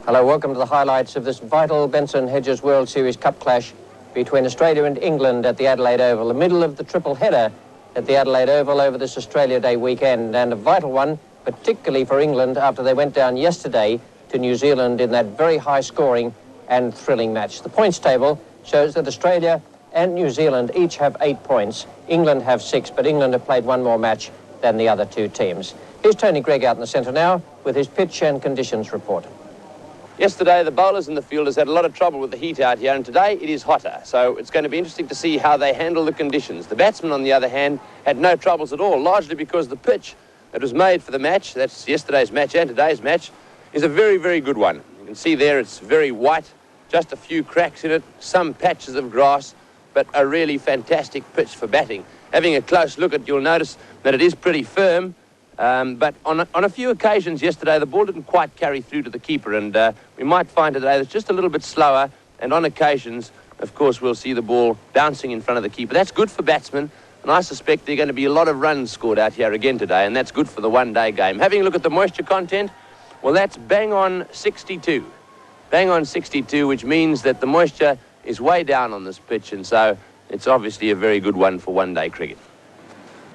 Hello, welcome to the highlights of this vital Benson Hedges World Series Cup clash between Australia and England at the Adelaide Oval, the middle of the triple header at the Adelaide Oval over this Australia Day weekend, and a vital one, particularly for England after they went down yesterday to New Zealand in that very high-scoring and thrilling match. The points table shows that Australia and New Zealand each have 8 points. England have 6, but England have played one more match than the other two teams. Here's Tony Greig out in the centre now with his pitch and conditions report. Yesterday, the bowlers and the fielders had a lot of trouble with the heat out here, and today it is hotter, so it's going to be interesting to see how they handle the conditions. The batsmen, on the other hand, had no troubles at all, largely because the pitch that was made for the match, that's yesterday's match and today's match, is a very, very good one. You can see there it's very white, just a few cracks in it, some patches of grass, but a really fantastic pitch for batting. Having a close look at it, you'll notice that it is pretty firm. But on a few occasions yesterday, the ball didn't quite carry through to the keeper, and we might find today that's just a little bit slower, and on occasions, of course, we'll see the ball bouncing in front of the keeper. That's good for batsmen, and I suspect there are going to be a lot of runs scored out here again today, and that's good for the one-day game. Having a look at the moisture content, well, that's bang on 62. Bang on 62, which means that the moisture is way down on this pitch, and so it's obviously a very good one for one-day cricket.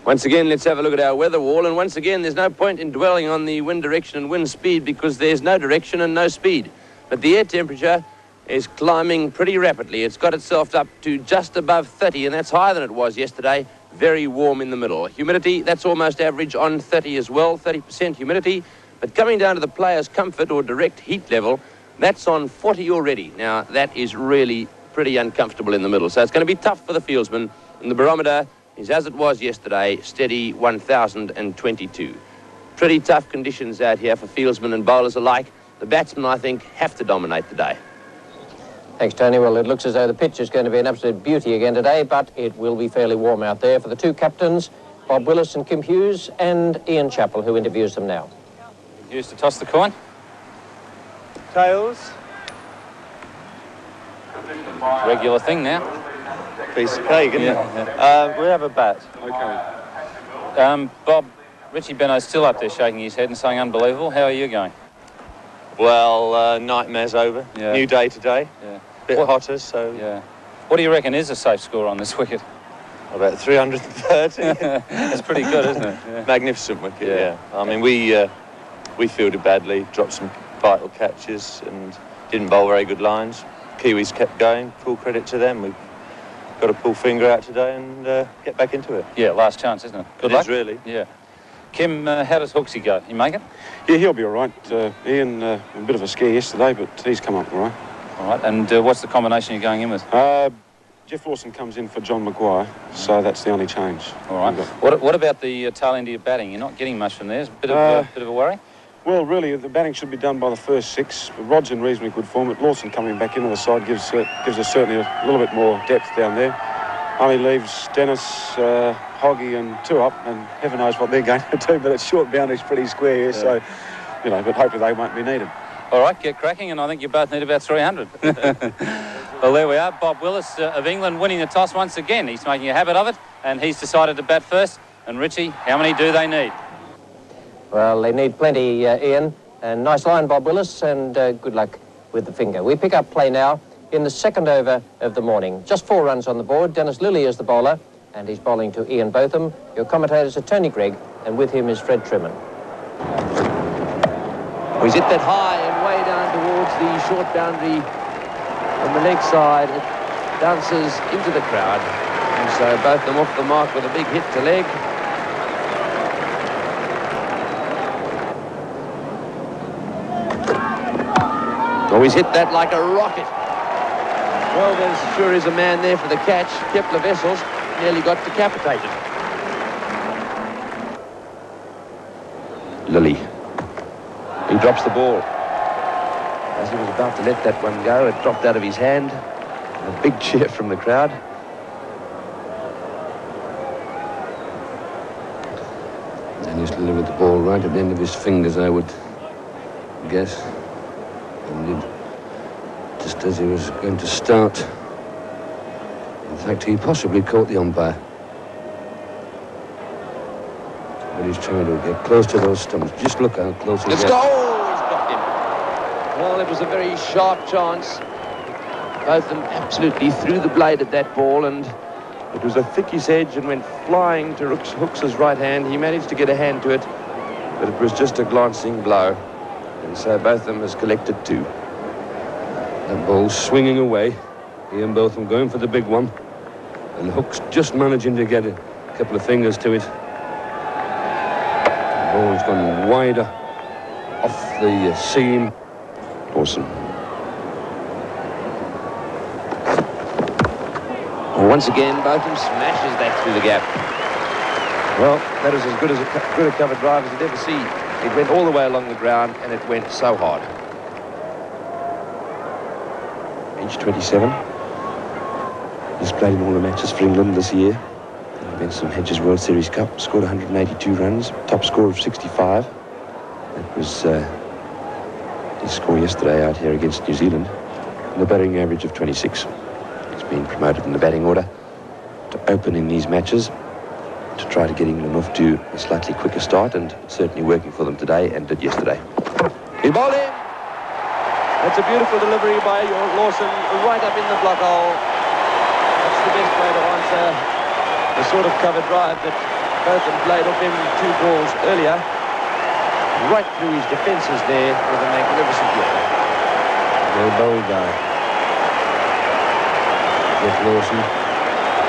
Once again, let's have a look at our weather wall, and once again, there's no point in dwelling on the wind direction and wind speed because there's no direction and no speed. But the air temperature is climbing pretty rapidly. It's got itself up to just above 30, and that's higher than it was yesterday. Very warm in the middle. Humidity, that's almost average on 30 as well, 30% humidity. But coming down to the player's comfort or direct heat level, that's on 40 already. Now, that is really pretty uncomfortable in the middle. So it's going to be tough for the fieldsman, and the barometer is, as it was yesterday, steady 1,022. Pretty tough conditions out here for fieldsmen and bowlers alike. The batsmen, I think, have to dominate the day. Thanks, Tony. Well, it looks as though the pitch is going to be an absolute beauty again today, but it will be fairly warm out there for the two captains, Bob Willis and Kim Hughes, and Ian Chappell, who interviews them now. Hughes to toss the coin. Tails. Regular thing now. Piece of cake, isn't it? We have a bat. Okay. Bob, Richie Benno's still up there shaking his head and saying unbelievable. How are you going? Well, nightmare's over. Yeah. New day today. Yeah. Bit hotter, so... Yeah. What do you reckon is a safe score on this wicket? About 330. That's pretty good, isn't it? Yeah. Magnificent wicket, yeah. I mean, we fielded badly, dropped some vital catches and didn't bowl very good lines. Kiwis kept going, full credit to them. We've got to pull finger out today and get back into it. Yeah, last chance, isn't it? Good luck. It is, really. Yeah. Kim, how does Hooksy go? You make it? Yeah, he'll be all right. Ian, a bit of a scare yesterday, but he's come up all right. All right, and what's the combination you're going in with? Jeff Lawson comes in for John Maguire, so that's the only change. All right. What about the tail end of your batting? You're not getting much from there. It's a bit of a worry? Well, really, the batting should be done by the first 6. Rod's in reasonably good form, but Lawson coming back into the side gives us certainly a little bit more depth down there. Only leaves Dennis, Hoggy and two up, and heaven knows what they're going to do, but it's short boundaries pretty square here, so, you know, but hopefully they won't be needed. All right, get cracking, and I think you both need about 300. Well, there we are. Bob Willis of England winning the toss once again. He's making a habit of it, and he's decided to bat first. And Richie, how many do they need? Well, they need plenty, Ian. And nice line, Bob Willis, and good luck with the finger. We pick up play now in the second over of the morning. Just 4 runs on the board. Dennis Lilly is the bowler, and he's bowling to Ian Botham. Your commentators are Tony Greig, and with him is Fred Truman. He's hit that high and way down towards the short boundary on the leg side. It bounces into the crowd, and so both them off the mark with a big hit to leg. Oh, he's hit that like a rocket. Well, there sure is a man there for the catch. Kepler Wessels nearly got decapitated. Lilly. He drops the ball. As he was about to let that one go, it dropped out of his hand. A big cheer from the crowd. Dennis Lilly with the ball right at the end of his fingers, I would guess. And just as he was going to start. In fact, he possibly caught the umpire. But he's trying to get close to those stumps. Just look how close he is. Let's go! Oh, he's got him. Well, it was a very sharp chance. Both of them absolutely threw the blade at that ball, and it was a thickish edge and went flying to Hooks' right hand. He managed to get a hand to it, but it was just a glancing blow. And so both of them has collected 2. That ball swinging away. Ian Botham going for the big one. And Hooks just managing to get a couple of fingers to it. The ball's gone wider off the seam. Awesome. Once again, Botham smashes that through the gap. Well, that is as good a cover drive as you'd ever see. It went all the way along the ground, and it went so hard. Age 27. He's played in all the matches for England this year. Benson Hedges World Series Cup, scored 182 runs, top score of 65. That was his score yesterday out here against New Zealand, and a batting average of 26. He's been promoted in the batting order to open in these matches, to try to get England off to a slightly quicker start, and certainly working for them today, and did yesterday. He bowled in. That's a beautiful delivery by Lawson, right up in the block hole. That's the best way to answer the sort of cover drive that both of them played off him 2 balls earlier. Right through his defences there with a magnificent hit. Well bowled guy. Jeff Lawson.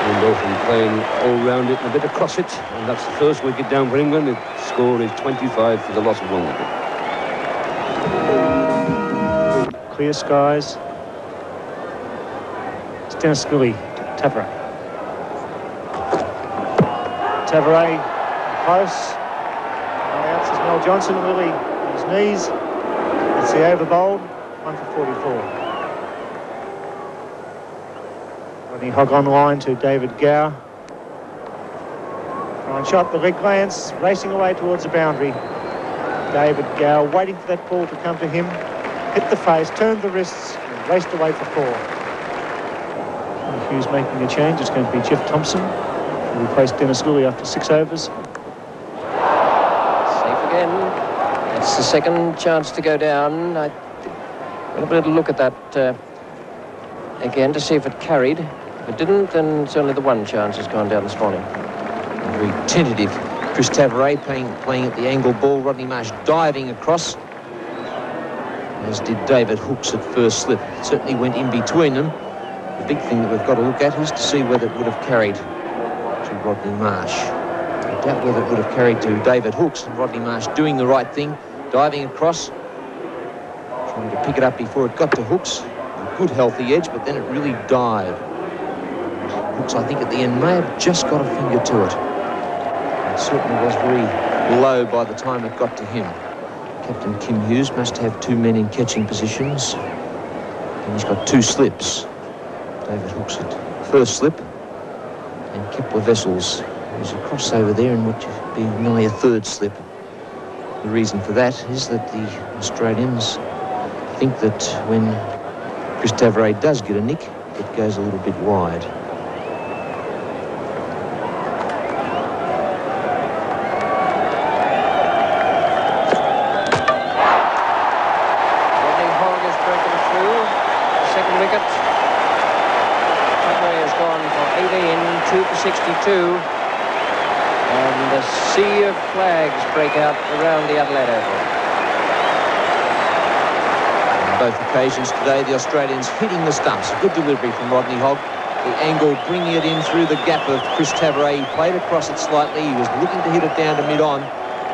And both of them playing all round it and a bit across it. And that's the first wicket down for England. The score is 25 for the loss of 1 wicket. Clear skies. It's Dennis Gully, Tavares. Tavares close. Out is Mel Johnson, Willie on his knees. It's the over bowled, 1 for 44. Rodney Hogg on line to David Gower. Fine shot, the leg glance, racing away towards the boundary. David Gower waiting for that ball to come to him. Hit the face, turned the wrists, and raced away for 4. Hughes making a change. It's going to be Jeff Thompson, who replaced Dennis Gully after 6 overs. Safe again. It's the second chance to go down. I will have a little look at that again to see if it carried. If it didn't, then it's only the 1 chance has gone down this morning. Very tentative. Chris Tavares playing at the angle ball. Rodney Marsh diving across, as did David Hooks at first slip. It certainly went in between them. The big thing that we've got to look at is to see whether it would have carried to Rodney Marsh. I doubt whether it would have carried to David Hooks, and Rodney Marsh doing the right thing, diving across, trying to pick it up before it got to Hooks. A good healthy edge, but then it really dived. Hooks, I think, at the end may have just got a finger to it. It certainly was very low by the time it got to him. Captain Kim Hughes must have 2 men in catching positions, and he's got 2 slips. David Hooks at first slip, and Kepler Wessels, who's across over there and would be nearly a 3rd slip. The reason for that is that the Australians think that when Chris Tavares does get a nick, it goes a little bit wide. Rodney Hogg has broken through the 2nd wicket. Tavares has gone for 18, 2 for 62. And a sea of flags break out around the Adelaide Oval. On both occasions today, the Australians hitting the stumps. A good delivery from Rodney Hogg. The angle bringing it in through the gap of Chris Tavares. He played across it slightly. He was looking to hit it down to mid-on.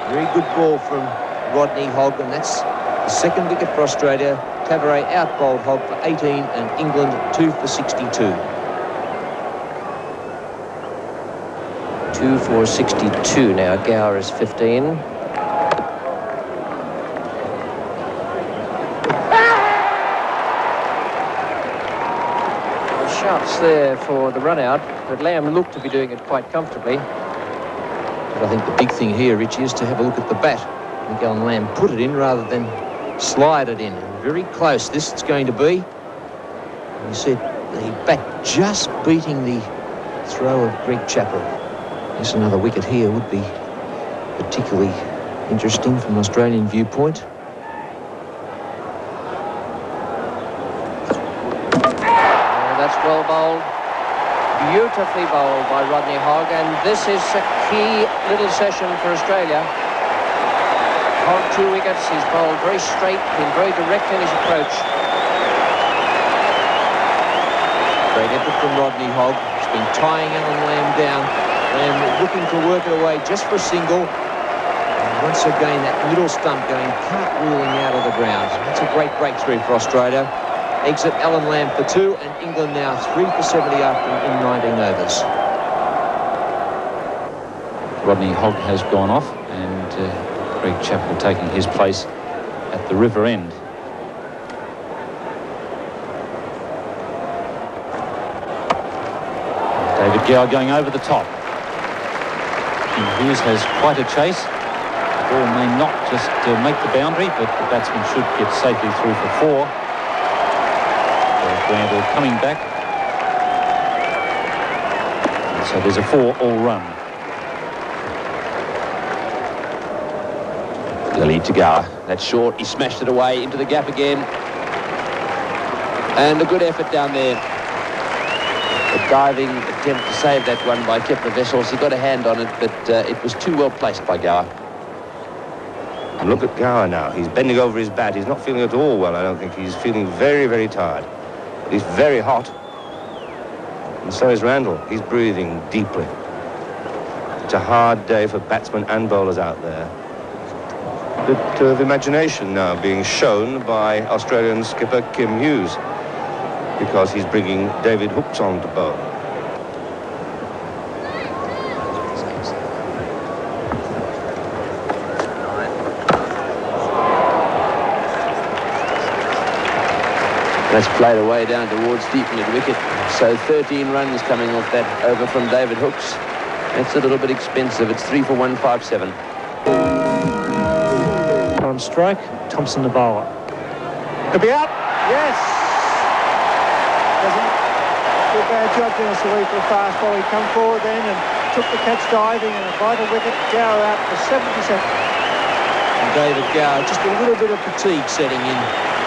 Very good ball from Rodney Hogg, and that's the 2nd wicket for Australia. Tavares out-bowled Hogg for 18 and England 2 for 62. 2 for 62 now. Gower is 15. Shots there for the run out, but Lamb looked to be doing it quite comfortably. But I think the big thing here, Richie, is to have a look at the bat. Miguel Lamb put it in rather than slide it in. Very close this it's going to be. You see the bat just beating the throw of Greg Chappell. Yes, another wicket here would be particularly interesting from an Australian viewpoint. that's well bowled. Beautifully bowled by Rodney Hogg, and this is a key little session for Australia. Hogg 2 wickets, he's bowled very straight, been very direct in his approach. Great effort from Rodney Hogg. He's been tying Alan Lamb down and looking to work it away just for a single. And once again, that middle stump going cartwheeling out of the ground. That's a great breakthrough for Australia. Exit Alan Lamb for 2, and England now 3 for 70 after in 19 overs. Rodney Hogg has gone off, and Greg Chappell taking his place at the river end. David Gower going over the top. Kim Hughes has quite a chase. The ball may not just make the boundary, but the batsman should get safely through for 4. Randall coming back. And so there's a 4-all run. Lily to Gower. That's short. He smashed it away into the gap again. And a good effort down there. A diving attempt to save that one by Kepler Wessels. He got a hand on it, but it was too well placed by Gower. And look at Gower now. He's bending over his bat. He's not feeling at all well, I don't think. He's feeling very, very tired. He's very hot. And so is Randall. He's breathing deeply. It's a hard day for batsmen and bowlers out there. A bit of imagination now being shown by Australian skipper Kim Hughes, because he's bringing David Hooks on to bowl. That's played away down towards deep mid-wicket. So 13 runs coming off that over from David Hooks. That's a little bit expensive. It's 3 for 157. On strike, Thompson the bowler. Could be out. Yes. Doesn't do a bad job, Dennis Lee, for a fast ball. He come forward then and took the catch diving, and a vital wicket. Gower out for 77. And David Gower, just a little bit of fatigue setting in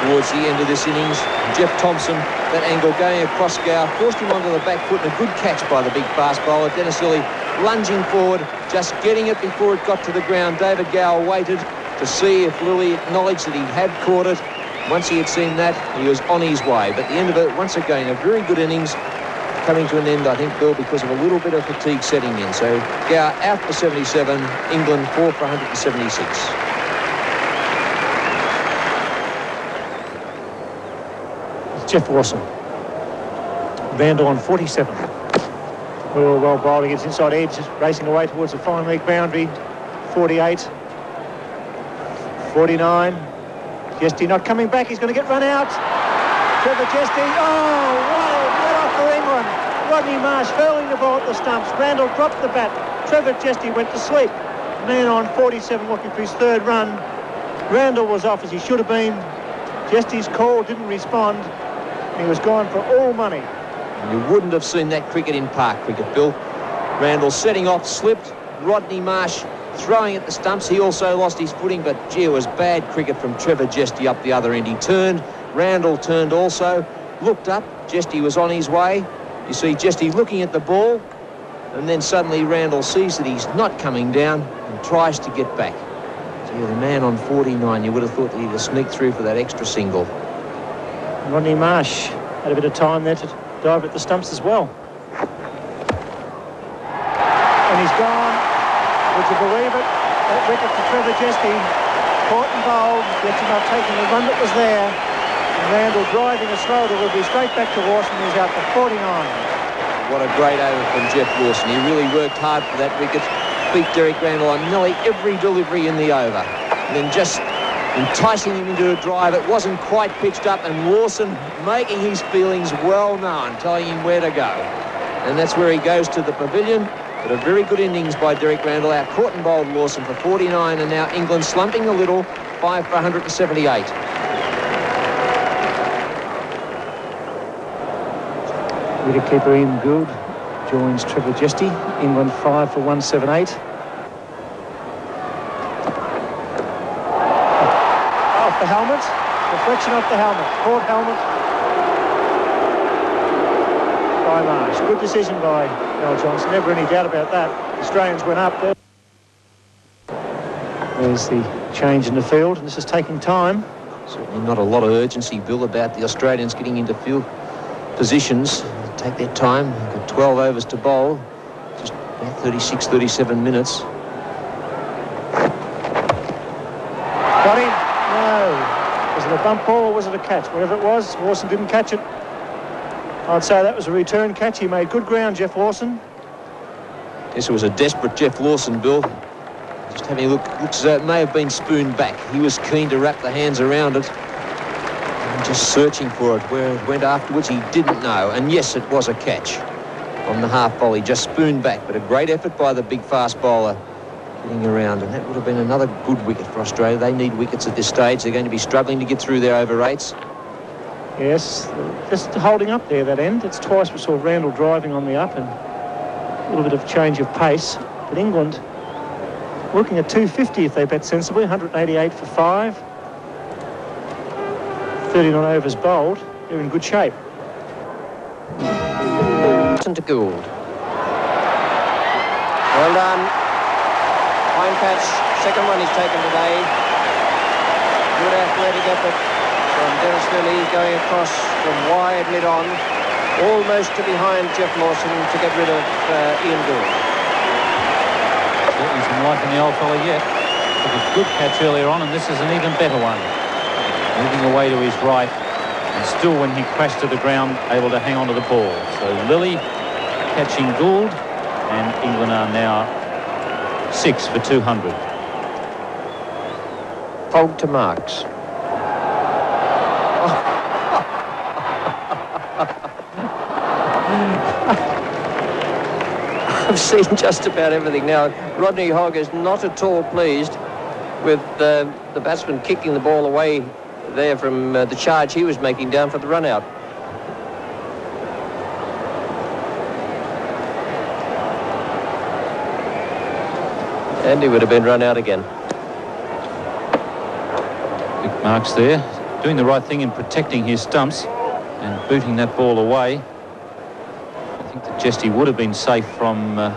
towards the end of this innings. Jeff Thompson, that angle going across Gower, forced him onto the back foot, and a good catch by the big fast bowler. Dennis Lilly lunging forward, just getting it before it got to the ground. David Gower waited to see if Lilly acknowledged that he had caught it. Once he had seen that, he was on his way. But at the end of it, once again, a very good innings coming to an end, I think, Bill, because of a little bit of fatigue setting in. So Gower out for 77, England 4 for 176. Jeff Lawson. Vandal on 47. Well bowled against inside edge, racing away towards the fine leg boundary. 48. 49. Jesty not coming back. He's going to get run out. Trevor Jesty. Oh, what off for England. Rodney Marsh hurling the ball at the stumps. Randall dropped the bat. Trevor Jesty went to sleep. Man on 47 looking for his 3rd run. Randall was off as he should have been. Jesty's call didn't respond. He was gone for all money. You wouldn't have seen that cricket in park cricket, Bill. Randall setting off, slipped. Rodney Marsh throwing at the stumps. He also lost his footing, but gee, it was bad cricket from Trevor Jesty up the other end. He turned. Randall turned also. Looked up. Jesty was on his way. You see Jesty looking at the ball, and then suddenly Randall sees that he's not coming down and tries to get back. Gee, the man on 49, you would have thought that he'd have sneaked through for that extra single. Rodney Marsh had a bit of time there to dive at the stumps as well. And he's gone. Would you believe it? That wicket for Trevor Jesty. Caught and bowled. Jesty not taking the run that was there. And Randall driving a slow that will be straight back to Lawson. He's out for 49. What a great over from Jeff Lawson. He really worked hard for that wicket. Beat Derek Randall on nearly every delivery in the over. And then just enticing him into a drive. It wasn't quite pitched up, and Lawson making his feelings well known, telling him where to go. And that's where he goes to the pavilion. But a very good innings by Derek Randall. Out caught and bowled Lawson for 49, and now England slumping a little, 5 for 178. Wicketkeeper Ian Gould joins Trevor Jesty. England 5 for 178. Off the helmet. Reflection off the helmet. Caught helmet. by Marsh. Good decision by Mel Johnson. Never any doubt about that. The Australians went up there. There's the change in the field, and this is taking time. Certainly not a lot of urgency, Bill, about the Australians getting into field positions. Take their time. Got 12 overs to bowl. Just about 36, 37 minutes. Got him? No. Was it a bump ball or was it a catch? Whatever it was, Lawson didn't catch it. I'd say that was a return catch. He made good ground, Jeff Lawson. Yes, it was a desperate Jeff Lawson, Bill. Just having a look, looks as though it may have been spooned back. He was keen to wrap the hands around it. And just searching for it. Where it went afterwards, he didn't know. And yes, it was a catch on the half volley, just spooned back. But a great effort by the big fast bowler getting around. And that would have been another good wicket for Australia. They need wickets at this stage. They're going to be struggling to get through their over rates. Yes, just holding up there, that end. It's twice we saw Randall driving on the up and a little bit of change of pace. But England looking at 250 if they bet sensibly, 188 for 5. 39 overs bowled. They're in good shape. To Gould. Well done. Fine catch. Second one he's taken today. Good athletic effort from Dennis Lilly going across from wide mid-on, almost to behind Jeff Lawson to get rid of Ian Gould. Certainly some life in the old fella yet. Took a good catch earlier on, and this is an even better one. Moving away to his right, and still when he crashed to the ground, able to hang on to the ball. So Lilly catching Gould, and England are now 6 for 200. Fogg to Marks. I've seen just about everything now. Rodney Hogg is not at all pleased with the batsman kicking the ball away there from the charge he was making down for the run out. And he would have been run out again. Big Marks there, doing the right thing in protecting his stumps and booting that ball away. I think that Jesty would have been safe from a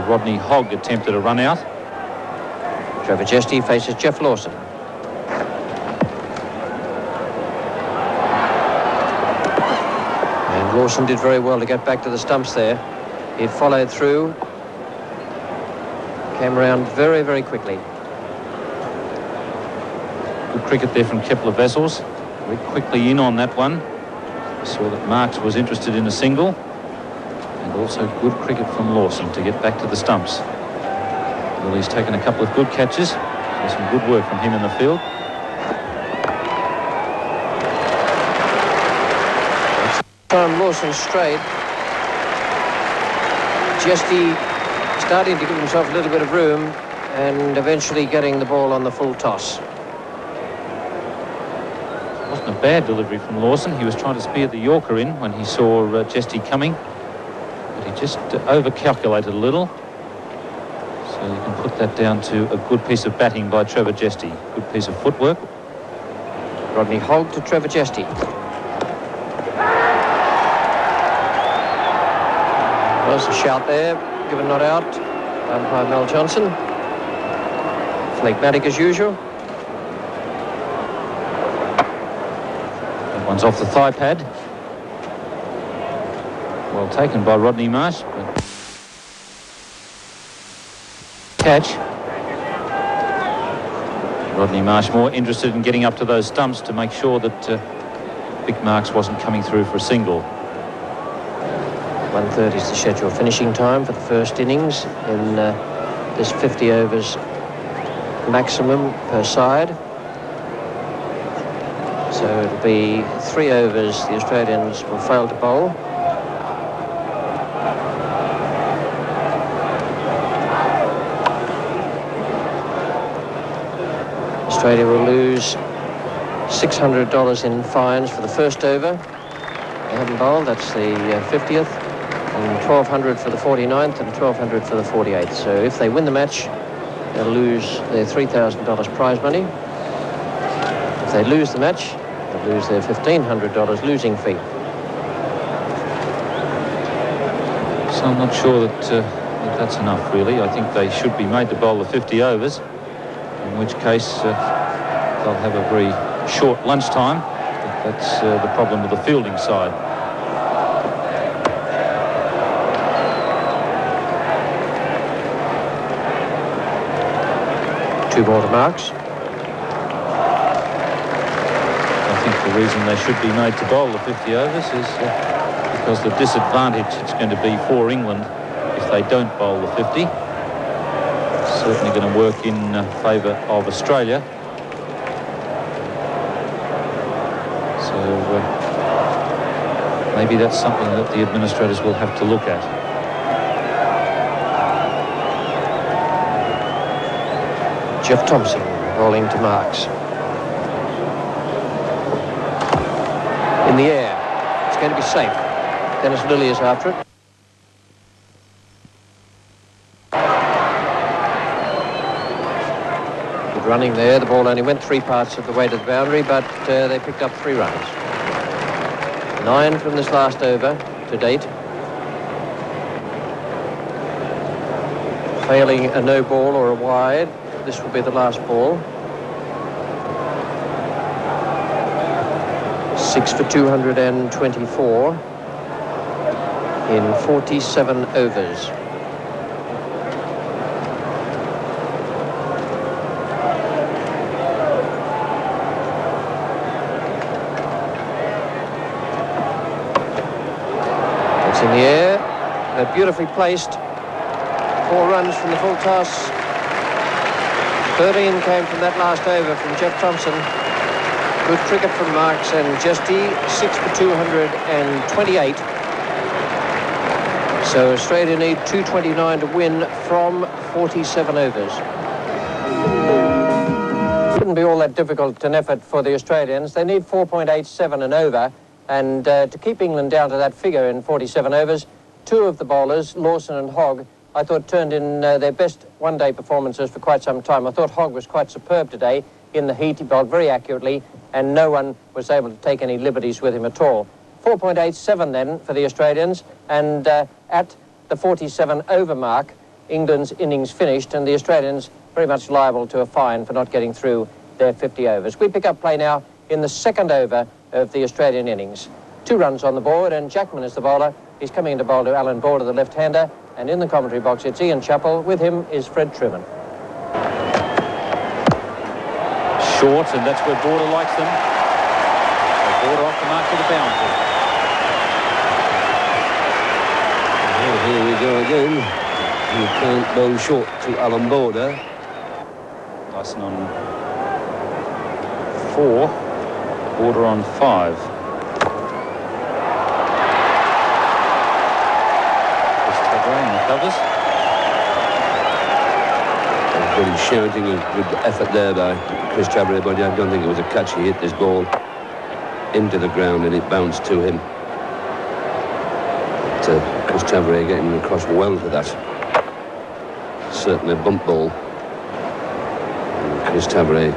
Rodney Hogg attempt at a run out. Trevor Jesty faces Jeff Lawson. And Lawson did very well to get back to the stumps there. He followed through. Came around very, very quickly. Good cricket there from Kepler Vessels. Very quickly in on that one. Saw that Marks was interested in a single. And also good cricket from Lawson to get back to the stumps. Lily's taken a couple of good catches. There's some good work from him in the field. Time Lawson straight. Jesty starting to give himself a little bit of room and eventually getting the ball on the full toss. Wasn't a bad delivery from Lawson. He was trying to spear the Yorker in when he saw Jesty coming. But he just over-calculated a little. So you can put that down to a good piece of batting by Trevor Jesty. Good piece of footwork. Rodney Hogg to Trevor Jesty. There's a shout there, given not out, by Mel Johnson. Phlegmatic as usual. That one's off the thigh pad. Well taken by Rodney Marsh, but catch. Rodney Marsh more interested in getting up to those stumps to make sure that Big Marks wasn't coming through for a single. 1:30 is the scheduled finishing time for the first innings in this 50 overs maximum per side. So it'll be 3 overs the Australians will fail to bowl. Australia will lose $600 in fines for the first over. They haven't bowled, that's the 50th. And $1,200 for the 49th and $1,200 for the 48th. So if they win the match, they'll lose their $3,000 prize money. If they lose the match, they'll lose their $1,500 losing fee. So I'm not sure that that's enough, really. I think they should be made to bowl the 50 overs, in which case they'll have a very short lunchtime. That's the problem with the fielding side. Two more to Marks. I think the reason they should be made to bowl the 50 overs is because the disadvantage it's going to be for England if they don't bowl the 50. Certainly going to work in favour of Australia. So maybe that's something that the administrators will have to look at. Jeff Thompson bowling to Marks. In the air. It's going to be safe. Dennis Lilly is after it. Good running there. The ball only went 3 parts of the way to the boundary, but they picked up 3 runs. 9 from this last over to date. Failing a no ball or a wide, this will be the last ball. 6 for 224 in 47 overs. It's in the air, beautifully placed. 4 runs from the full toss. 13 came from that last over from Jeff Thompson. Good cricket from Marks and Jesty, 6 for 228. So Australia need 229 to win from 47 overs. Wouldn't be all that difficult an effort for the Australians. They need 4.87 and over, and to keep England down to that figure in 47 overs, 2 of the bowlers, Lawson and Hogg, I thought turned in their best one-day performances for quite some time. I thought Hogg was quite superb today in the heat. He bowled very accurately, and no one was able to take any liberties with him at all. 4.87 then for the Australians, and at the 47 over mark, England's innings finished, and the Australians very much liable to a fine for not getting through their 50 overs. We pick up play now in the second over of the Australian innings. 2 runs on the board, and Jackman is the bowler. He's coming in to bowl to Alan Border, the left-hander, and in the commentary box it's Ian Chappell. With him is Fred Truman. Short, and that's where Border likes them. So Border off the mark for the boundary. Well, here we go again. You can't bowl short to Alan Border. Dyson on 4, Border on 5. Covers. Good shouting, a good effort there by Chris Taverray, but I don't think it was a catch. He hit this ball into the ground and it bounced to him. But, Chris Taverray getting across well for that. Certainly a bump ball. And Chris Taverray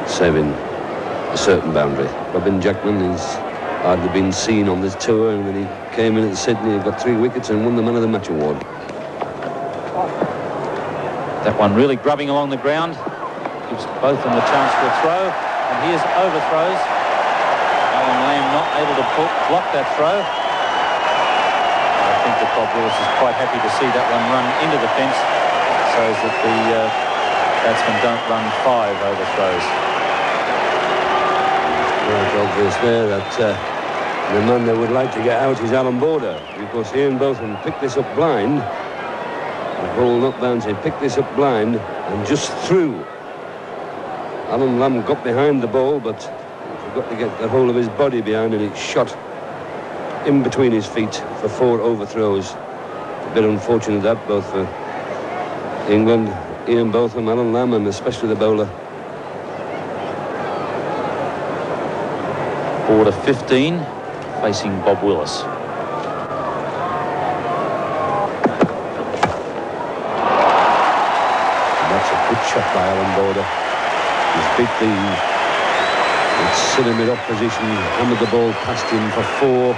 saving a certain boundary. Robin Jackman has hardly been seen on this tour, and when he came in at Sydney, he got 3 wickets and won the Man of the Match award. That one really grubbing along the ground. Gives both of them the chance for a throw. And here's overthrows. Alan Lamb not able to block that throw. I think that Bob Willis is quite happy to see that one run into the fence so that the batsmen don't run 5 overthrows. It's obvious there that the man they would like to get out is Alan Border, because Ian Botham picked this up blind. The ball not bouncing, picked this up blind and just threw. Alan Lamb got behind the ball, but forgot to get the whole of his body behind, and it shot in between his feet for 4 overthrows. A bit unfortunate that, both for England, Ian Botham, Alan Lamb, and especially the bowler. Border 15, facing Bob Willis. Good shot by Alan Border. He's beat the centre mid opposition, hammered the ball past him for 4.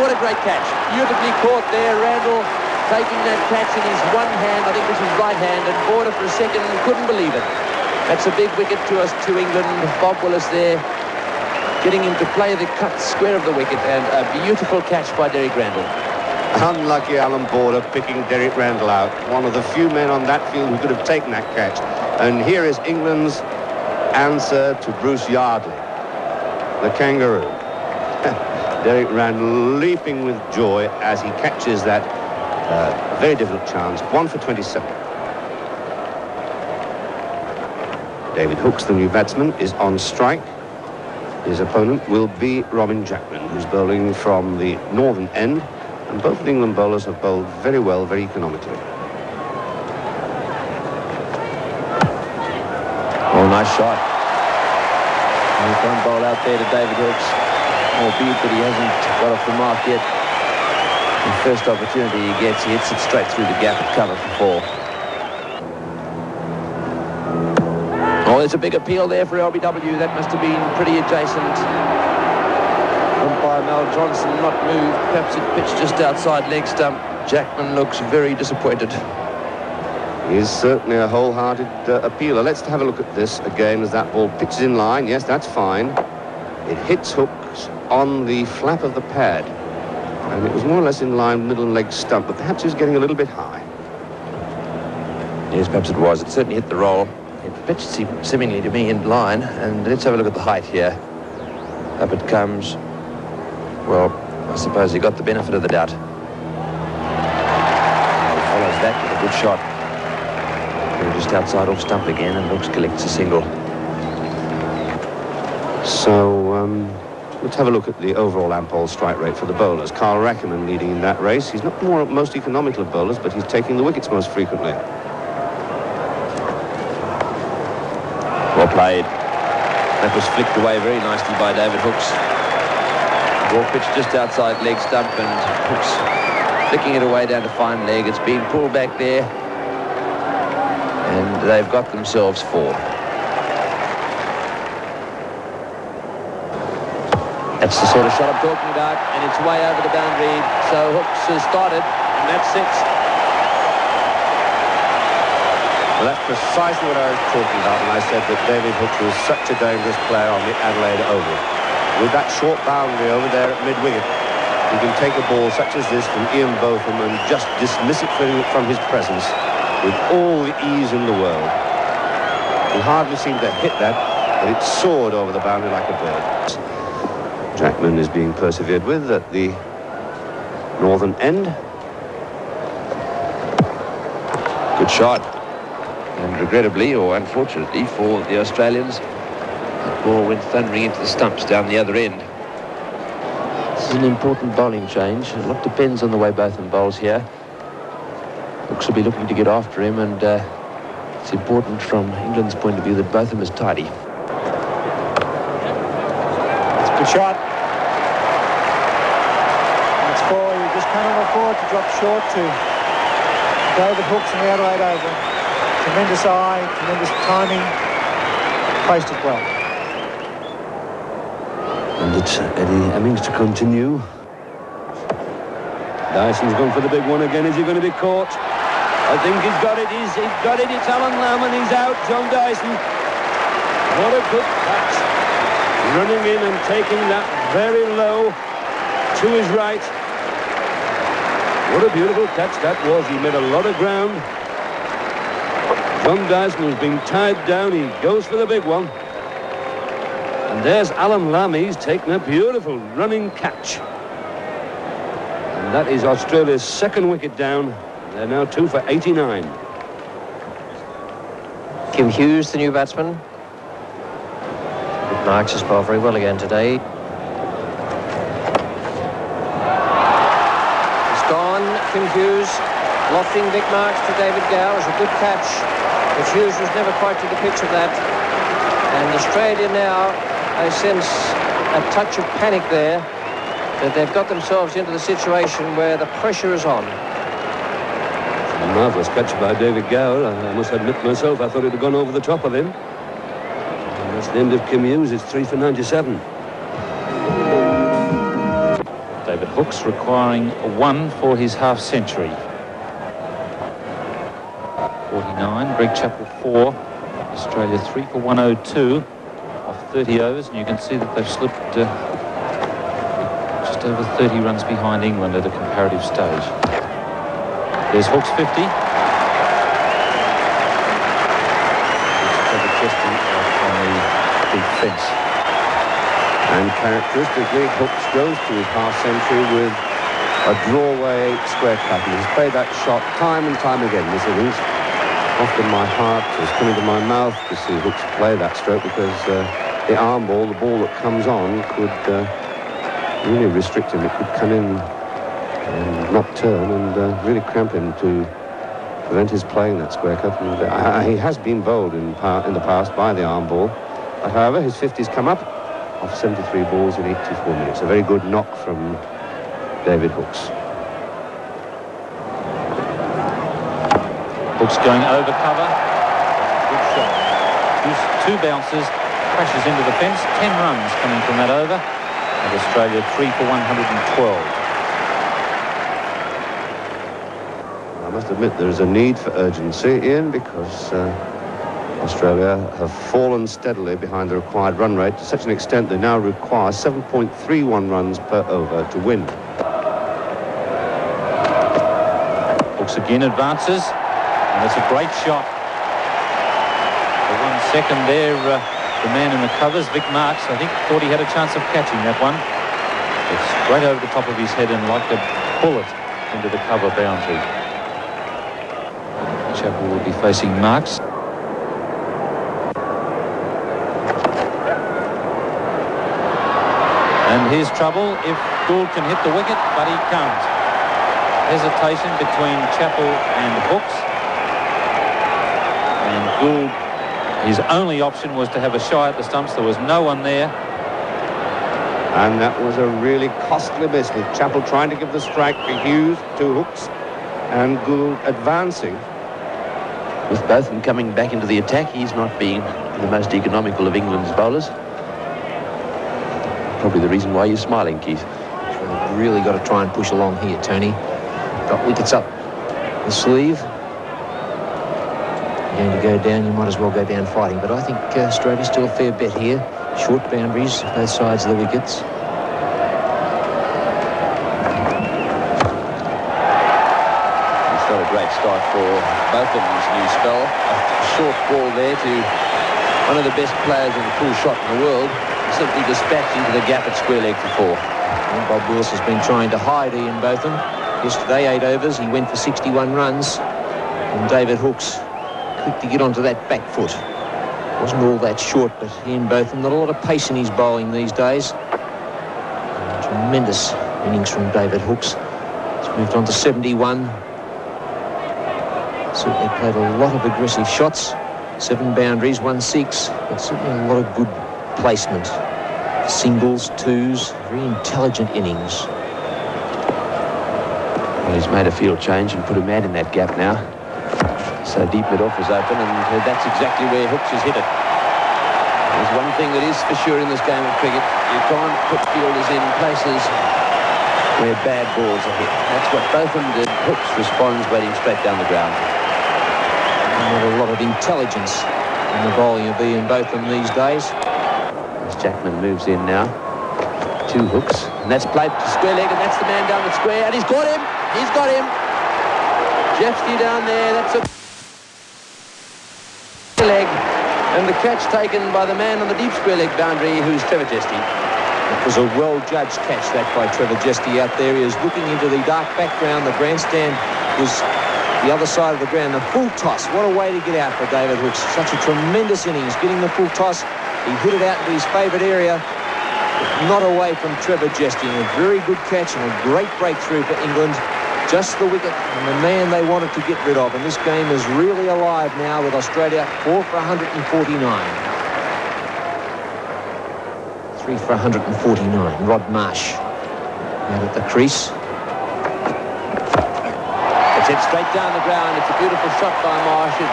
what a great catch. Beautifully caught there, Randall taking that catch in his one hand, I think this is right hand, and bought it for a second and couldn't believe it. That's a big wicket to us, to England. Bob Willis there, getting him to play the cut square of the wicket, and a beautiful catch by Derek Randall. Unlucky Alan Border picking Derek Randall out. One of the few men on that field who could have taken that catch. And here is England's answer to Bruce Yardley, the kangaroo. Derek Randall leaping with joy as he catches that very difficult chance. 1 for 27. David Hooks, the new batsman, is on strike. His opponent will be Robin Jackman, who's bowling from the northern end. And both the England bowlers have bowled very well, very economically. Oh, nice shot. He's one bowl out there to David Hooks, albeit that he hasn't got off the mark yet. The first opportunity he gets, he hits it straight through the gap at cover for 4. Oh, there's a big appeal there for LBW. That must have been pretty adjacent. Umpire Mal Johnson not moved. Perhaps it pitched just outside leg stump. Jackman looks very disappointed. He's certainly a wholehearted appealer. Let's have a look at this again as that ball pitches in line. Yes, that's fine. It hits Hooks on the flap of the pad. And it was more or less in line, middle and leg stump, but perhaps he was getting a little bit high. Yes, perhaps it was. It certainly hit the roll. It pitched seemingly to me in line. And let's have a look at the height here. Up it comes. Well, I suppose he got the benefit of the doubt. He follows that with a good shot. We're just outside off stump again, and Hooks collects a single. So, let's have a look at the overall Ampol strike rate for the bowlers. Carl Rackerman leading in that race. He's not the most economical of bowlers, but he's taking the wickets most frequently. Well played. That was flicked away very nicely by David Hooks. Ball pitched just outside leg stump, and Hooks flicking it away down to fine leg. It's been pulled back there, and they've got themselves 4. That's the sort of shot I'm talking about, and it's way over the boundary. So Hooks has started, and that's 6. Well, that's precisely what I was talking about when I said that David Hooks was such a dangerous player on the Adelaide Oval. With that short boundary over there at mid-wicket, he can take a ball such as this from Ian Botham and just dismiss it from his presence with all the ease in the world. He hardly seemed to hit that, but it soared over the boundary like a bird. Jackman is being persevered with at the northern end. Good shot. And regrettably, or unfortunately for the Australians, that ball went thundering into the stumps down the other end. This is an important bowling change. A lot depends on the way Botham bowls here. Hooks will be looking to get after him, and it's important from England's point of view that Botham is tidy. It's a good shot. That's 4. You just cannot afford to drop short to David Hooks in the Adelaide Oval. Tremendous eye, tremendous timing. Placed it well. And it's Eddie Hemmings to continue. Dyson's gone for the big one again. Is he going to be caught? I think he's got it. He's got it. It's Alan Lamb, and he's out. John Dyson. What a good catch. Running in and taking that very low to his right. What a beautiful catch that was. He made a lot of ground. John Dyson was being tied down. He goes for the big one. And there's Alan Lamb. He's taken a beautiful running catch. And that is Australia's second wicket down. They're now 2 for 89. Kim Hughes, the new batsman. Marks has bowled very well again today. He's gone, Kim Hughes. Lofting Vic Marks to David Gow. It was a good catch. But Hughes was never quite to the pitch of that. And Australia now, I sense a touch of panic there, that they've got themselves into the situation where the pressure is on. A marvellous catch by David Gower. I must admit myself, I thought it had gone over the top of him. And that's the end of Kim Hughes. It's 3 for 97. David Hooks requiring a 1 for his half-century. 49, Greg Chappell 4, Australia 3 for 102 off 30 overs, and you can see that they've slipped just over 30 runs behind England at a comparative stage. There's Hooks 50. On the big fence. And characteristically, Hooks goes to his half-century with a draw-away square cut. And he's played that shot time and time again this innings. Often my heart is coming to my mouth to see Hooks play that stroke, because the arm ball, the ball that comes on, could really restrict him. It could come in and not turn and really cramp him to prevent his playing that square cut. And he has been bowled in the past by the arm ball. But however, his 50's come up off 73 balls in 84 minutes. A very good knock from David Hooks. Hooks going over cover. Good shot. Two bounces, crashes into the fence. 10 runs coming from that over. And Australia 3 for 112. I must admit there is a need for urgency, Ian, because Australia have fallen steadily behind the required run rate to such an extent they now require 7.31 runs per over to win. Hooks again advances, and that's a great shot. For 1 second there, the man in the covers, Vic Marks, I think thought he had a chance of catching that one. It's straight over the top of his head and like a bullet into the cover boundary. Chappell will be facing Marks. And here's trouble if Gould can hit the wicket, but he can't. Hesitation between Chappell and Hooks. And Gould, his only option was to have a shy at the stumps. There was no one there. And that was a really costly miss, with Chappell trying to give the strike for Hughes to Hooks and Gould advancing. With both of them coming back into the attack, he's not being the most economical of England's bowlers. Probably the reason why you're smiling, Keith. We've really got to try and push along here, Tony. Got wickets up the sleeve. You're going to go down, you might as well go down fighting. But I think Australia's still a fair bet here. Short boundaries, both sides of the wickets. It's not a great start for both of them this new spell. A short ball there to one of the best players in the full shot in the world. Simply dispatched into the gap at square leg for 4. And Bob Willis has been trying to hide Ian Botham. Yesterday, 8 overs, he went for 61 runs. And David Hooks, quick to get onto that back foot. Wasn't all that short, but Ian Botham, not a lot of pace in his bowling these days. Tremendous innings from David Hooks. He's moved on to 71. Certainly played a lot of aggressive shots. 7 boundaries, 1 6, but certainly a lot of good placement. Singles, twos, very intelligent innings. Well, he's made a field change and put a man in that gap now. So deep mid-off is open, and that's exactly where Hooks has hit it. There's one thing that is for sure in this game of cricket: you can't put fielders in places where bad balls are hit. That's what both of them did. Hooks responds, waiting straight down the ground. Not a lot of intelligence in the bowling of Ian Botham these days. As Jackman moves in now, 2 hooks, and that's played to square leg, and that's the man down the square, and he's got him. He's got him. Jeffsty down there. That's a leg, and the catch taken by the man on the deep square leg boundary, who's Trevor Jesty. It was a well-judged catch, that, by Trevor Jesty out there. He was looking into the dark background. The grandstand was the other side of the ground. The full toss. What a way to get out for David Hooks. Such a tremendous innings. Getting the full toss. He hit it out into his favourite area. Not away from Trevor Jesty. A very good catch and a great breakthrough for England. Just the wicket and the man they wanted to get rid of. And this game is really alive now with Australia 4 for 149. 3 for 149. Rod Marsh out at the crease. It's hit straight down the ground. It's a beautiful shot by Marsh. It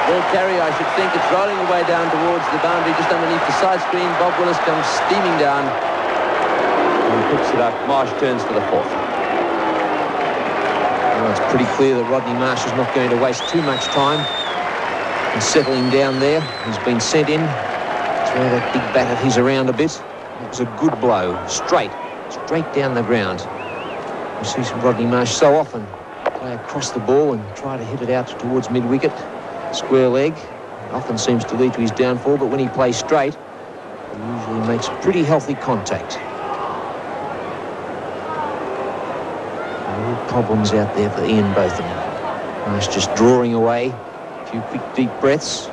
will carry, I should think. It's rolling away down towards the boundary just underneath the side screen. Bob Willis comes steaming down. Hooks it up. Marsh turns for the fourth. Well, it's pretty clear that Rodney Marsh is not going to waste too much time in settling down there. He's been sent in. Throw that big bat of his around a bit. It was a good blow. Straight down the ground. You see Rodney Marsh so often play across the ball and try to hit it out towards mid-wicket. Square leg. It often seems to lead to his downfall, but when he plays straight, he usually makes pretty healthy contact. No problems out there for Ian Botham. Marsh just drawing away. A few quick deep breaths.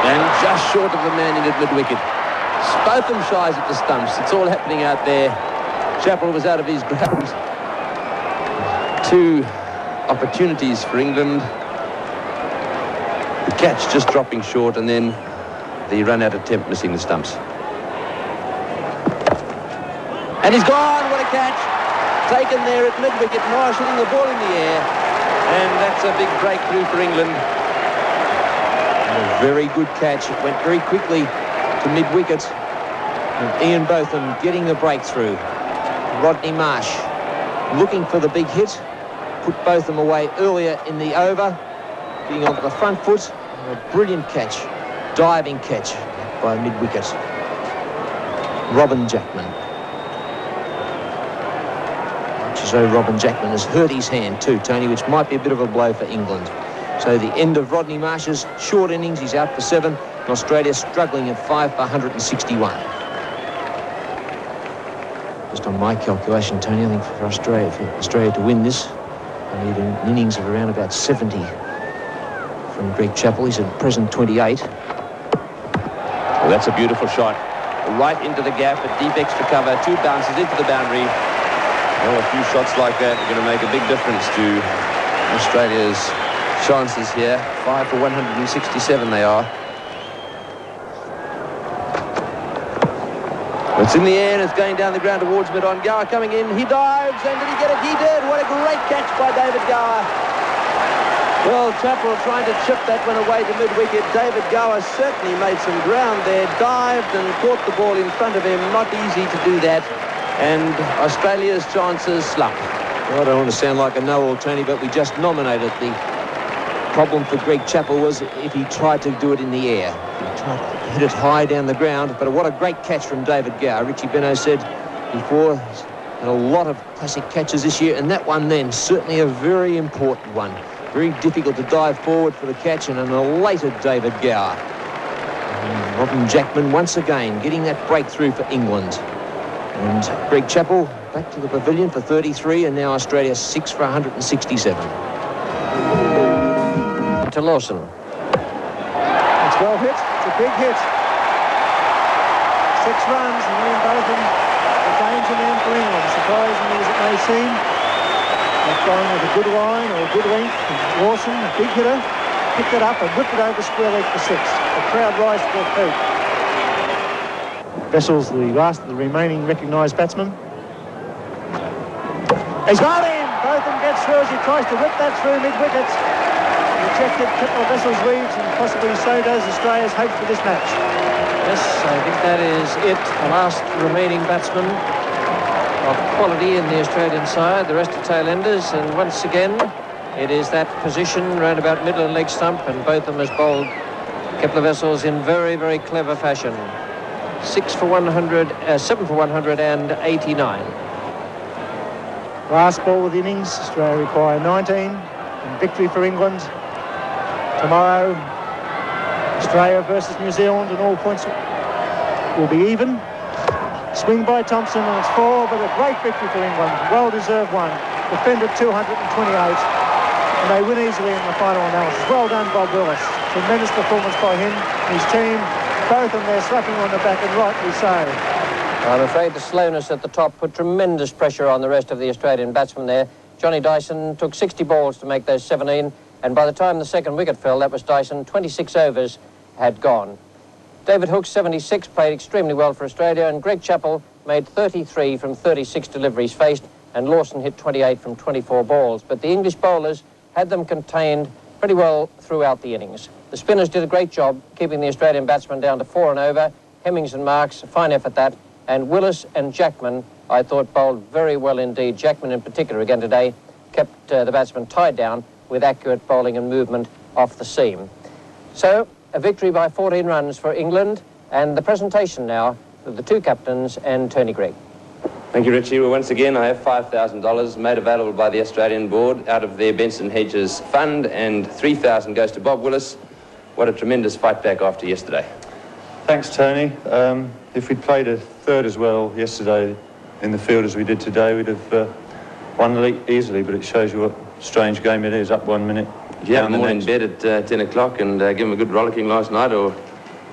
And just short of the man in at mid-wicket. Botham shies at the stumps. It's all happening out there. Chappell was out of his ground. 2 opportunities for England. The catch just dropping short, and then the run-out attempt missing the stumps. And he's gone. What a catch. Taken there at mid-wicket. Marsh hitting the ball in the air. And that's a big breakthrough for England. A very good catch. It went very quickly to mid-wicket. And Ian Botham getting the breakthrough. Rodney Marsh looking for the big hit. Put Botham away earlier in the over. Getting onto the front foot. And a brilliant catch. Diving catch by mid-wicket. Robin Jackman. Which is though Robin Jackman has hurt his hand too, Tony, which might be a bit of a blow for England. So the end of Rodney Marsh's short innings. He's out for 7. And Australia struggling at 5 for 161. Just on my calculation, Tony, I think for Australia to win this, I need an innings of around about 70 from Greg Chappell. He's at present 28. Well, that's a beautiful shot. Right into the gap, a deep extra cover, 2 bounces into the boundary. Well, a few shots like that are going to make a big difference to Australia's chances here. 5 for 167 they are. It's in the air and it's going down the ground towards mid-on. Gower coming in. He dives, and did he get it? He did. What a great catch by David Gower. Well, Chappell trying to chip that one away to mid-wicket. David Gower certainly made some ground there. Dived and caught the ball in front of him. Not easy to do that. And Australia's chances slump. Well, I don't want to sound like a know-all, Tony, but we just nominated. The problem for Greg Chappell was if he tried to do it in the air. He tried to hit it high down the ground, but what a great catch from David Gower. Richie Benno said before, he's had a lot of classic catches this year, and that one then, certainly a very important one. Very difficult to dive forward for the catch, and an elated David Gower. And Robin Jackman once again getting that breakthrough for England. And Greg Chappell back to the pavilion for 33, and now Australia 6 for 167. To Lawson. It's well hit. It's a big hit. 6 runs, and Ian Botham, the danger man for England. Surprisingly as it may seem, not going with a good line or a good length. Lawson, a big hitter, picked it up and whipped it over square leg for 6. The crowd rise to their feet. Bessel's the last of the remaining recognised batsmen. He's got him! Botham gets through as he tries to whip that through mid-wicket. Rejected Pitbull Bessel's leads, and possibly so does Australia's hope for this match. Yes, I think that is it. The last remaining batsman of quality in the Australian side. The rest are tail-enders, and once again, it is that position round about middle and leg stump, and Botham has bowled Kepler Wessels in very, very clever fashion. 7 for 189. Last ball of the innings. Australia require 19, and victory for England. Tomorrow, Australia versus New Zealand, and all points will be even. Swing by Thompson, and it's 4, but a great victory for England. Well-deserved one. Defended 228, and they win easily in the final analysis. Well done, Bob Willis. Tremendous performance by him and his team. Both of them there slapping on the back, and rightly so. I'm afraid the slowness at the top put tremendous pressure on the rest of the Australian batsmen there. Johnny Dyson took 60 balls to make those 17, and by the time the second wicket fell, that was Dyson, 26 overs had gone. David Hookes, 76, played extremely well for Australia, and Greg Chappell made 33 from 36 deliveries faced, and Lawson hit 28 from 24 balls. But the English bowlers had them contained pretty well throughout the innings. The spinners did a great job keeping the Australian batsmen down to 4 and over. Hemmings and Marks, fine effort that. And Willis and Jackman, I thought, bowled very well indeed. Jackman in particular again today kept the batsmen tied down with accurate bowling and movement off the seam. So, a victory by 14 runs for England, and the presentation now of the two captains and Tony Greig. Thank you, Richie. Well, once again, I have $5,000 made available by the Australian board out of their Benson Hedges fund, and $3,000 goes to Bob Willis. What a tremendous fight back after yesterday. Thanks, Tony. If we'd played a third as well yesterday in the field as we did today, we'd have won the league easily, but it shows you what a strange game it is, up 1 minute. Did you have them all in bed at 10 o'clock and give them a good rollicking last night, or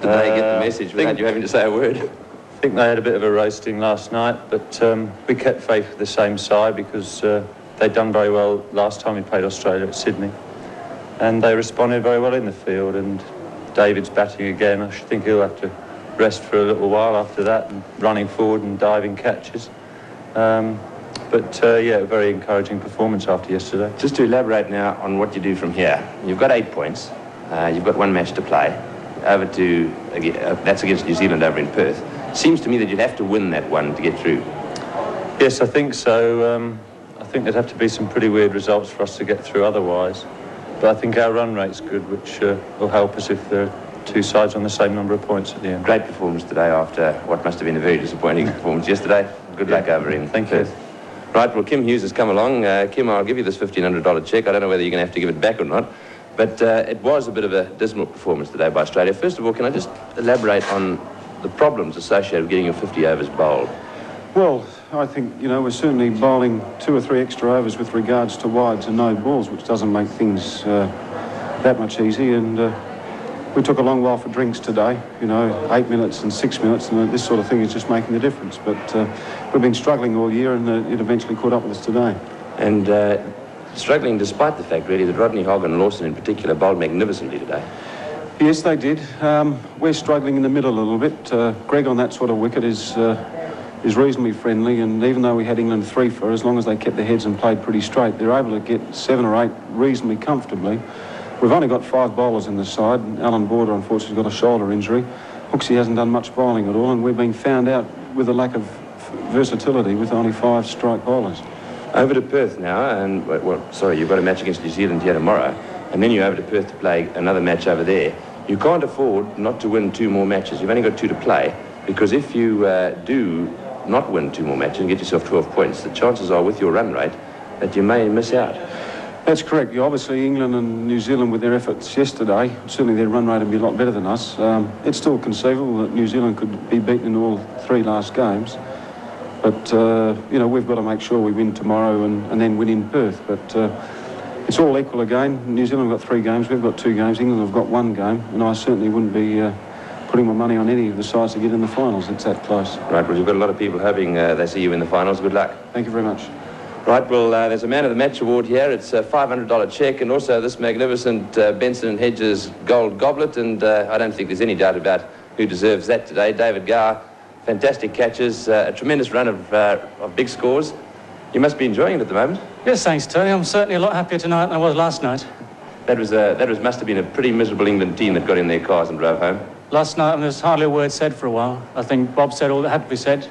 did they get the message without you having to say a word? I think they had a bit of a roasting last night, but we kept faith with the same side because they'd done very well last time we played Australia at Sydney. And they responded very well in the field, and David's batting again. I think he'll have to rest for a little while after that, and running forward and diving catches. Yeah, a very encouraging performance after yesterday. Just to elaborate now on what you do from here. You've got 8 points. You've got 1 match to play. Over to, that's against New Zealand over in Perth. Seems to me that you'd have to win that one to get through. Yes, I think so. I think there'd have to be some pretty weird results for us to get through otherwise. But I think our run rate's good, which will help us if there are two sides on the same number of points at the end. Great performance today after what must have been a very disappointing performance yesterday. Good luck over in Thank Perth. you. Right, well, Kim Hughes has come along. Kim, I'll give you this $1,500 cheque. I don't know whether you're going to have to give it back or not. But it was a bit of a dismal performance today by Australia. First of all, can I just elaborate on the problems associated with getting your 50 overs bowled? Well, I think, we're certainly bowling 2 or 3 extra overs with regards to wides and no balls, which doesn't make things that much easy. And we took a long while for drinks today, 8 minutes and 6 minutes, and this sort of thing is just making the difference. But we've been struggling all year, and it eventually caught up with us today. And struggling despite the fact, really, that Rodney Hogg and Lawson in particular bowled magnificently today. Yes, they did. We're struggling in the middle a little bit. Greg on that sort of wicket is reasonably friendly, and even though we had England 3 for, as long as they kept their heads and played pretty straight, they're able to get 7 or 8 reasonably comfortably. We've only got 5 bowlers in the side. Alan Border, unfortunately, got a shoulder injury. Hooksy hasn't done much bowling at all, and we've been found out with a lack of versatility with only 5 strike bowlers. Over to Perth now, and, you've got a match against New Zealand here tomorrow, and then you're over to Perth to play another match over there. You can't afford not to win 2 more matches. You've only got 2 to play, because if you do not win 2 more matches and get yourself 12 points, the chances are, with your run rate, that you may miss out. That's correct. Obviously, England and New Zealand, with their efforts yesterday, certainly their run rate would be a lot better than us. It's still conceivable that New Zealand could be beaten in all 3 last games. But, we've got to make sure we win tomorrow and then win in Perth. But it's all equal again. New Zealand have got 3 games, we've got 2 games, England have got 1 game, and I certainly wouldn't be putting my money on any of the sides to get in the finals. It's that close. Right, well, you've got a lot of people hoping they see you in the finals. Good luck. Thank you very much. Right, well, there's a Man of the Match award here. It's a $500 cheque, and also this magnificent Benson & Hedges gold goblet, and I don't think there's any doubt about who deserves that today. David Gower, fantastic catches, a tremendous run of big scores. You must be enjoying it at the moment. Yes, thanks, Tony. I'm certainly a lot happier tonight than I was last night. Must have been a pretty miserable England team that got in their cars and drove home. Last night, there was hardly a word said for a while. I think Bob said all that had to be said.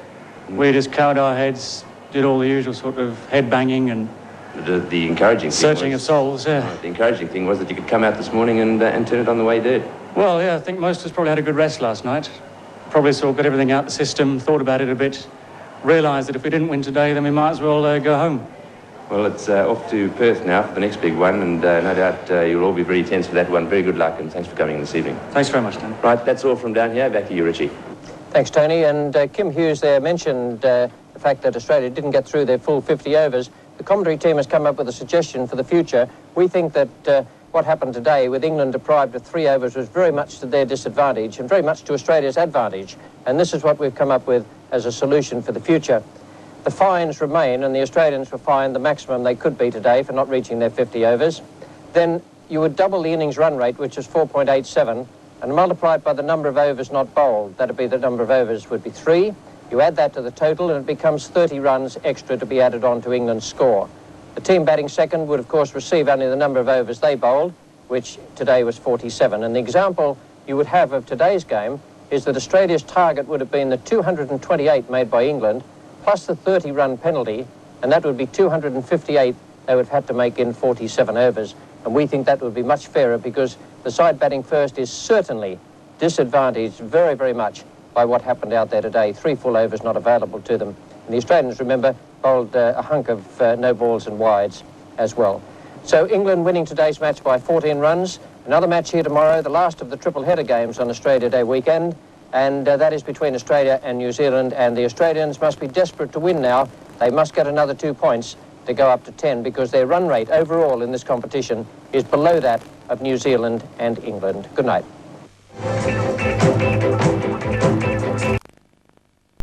We just cowered our heads, did all the usual sort of head banging and the encouraging thing searching of souls, yeah. The encouraging thing was that you could come out this morning and turn it on the way you did. Well, yeah, I think most of us probably had a good rest last night. Probably sort of got everything out the system, thought about it a bit, realised that if we didn't win today, then we might as well go home. Well, it's off to Perth now for the next big one, and no doubt you'll all be very tense for that one. Very good luck, and thanks for coming in this evening. Thanks very much, Tony. Right, that's all from down here. Back to you, Richie. Thanks, Tony. And Kim Hughes there mentioned the fact that Australia didn't get through their full 50 overs. The commentary team has come up with a suggestion for the future. We think that what happened today with England deprived of 3 overs was very much to their disadvantage and very much to Australia's advantage. And this is what we've come up with as a solution for the future. The fines remain, and the Australians were fined the maximum they could be today for not reaching their 50 overs. Then you would double the innings run rate, which is 4.87, and multiply it by the number of overs not bowled. That'd be the number of overs would be 3. You add that to the total, and it becomes 30 runs extra to be added on to England's score. The team batting second would, of course, receive only the number of overs they bowled, which today was 47. And the example you would have of today's game is that Australia's target would have been the 228 made by England, plus the 30-run penalty, and that would be 258 they would have had to make in 47 overs. And we think that would be much fairer because the side batting first is certainly disadvantaged very, very much by what happened out there today. 3 full overs not available to them. And the Australians, remember, bowled a hunk of no balls and wides as well. So England winning today's match by 14 runs. Another match here tomorrow, the last of the triple header games on Australia Day weekend. And that is between Australia and New Zealand. And the Australians must be desperate to win now. They must get another 2 points to go up to 10 because their run rate overall in this competition is below that of New Zealand and England. Good night.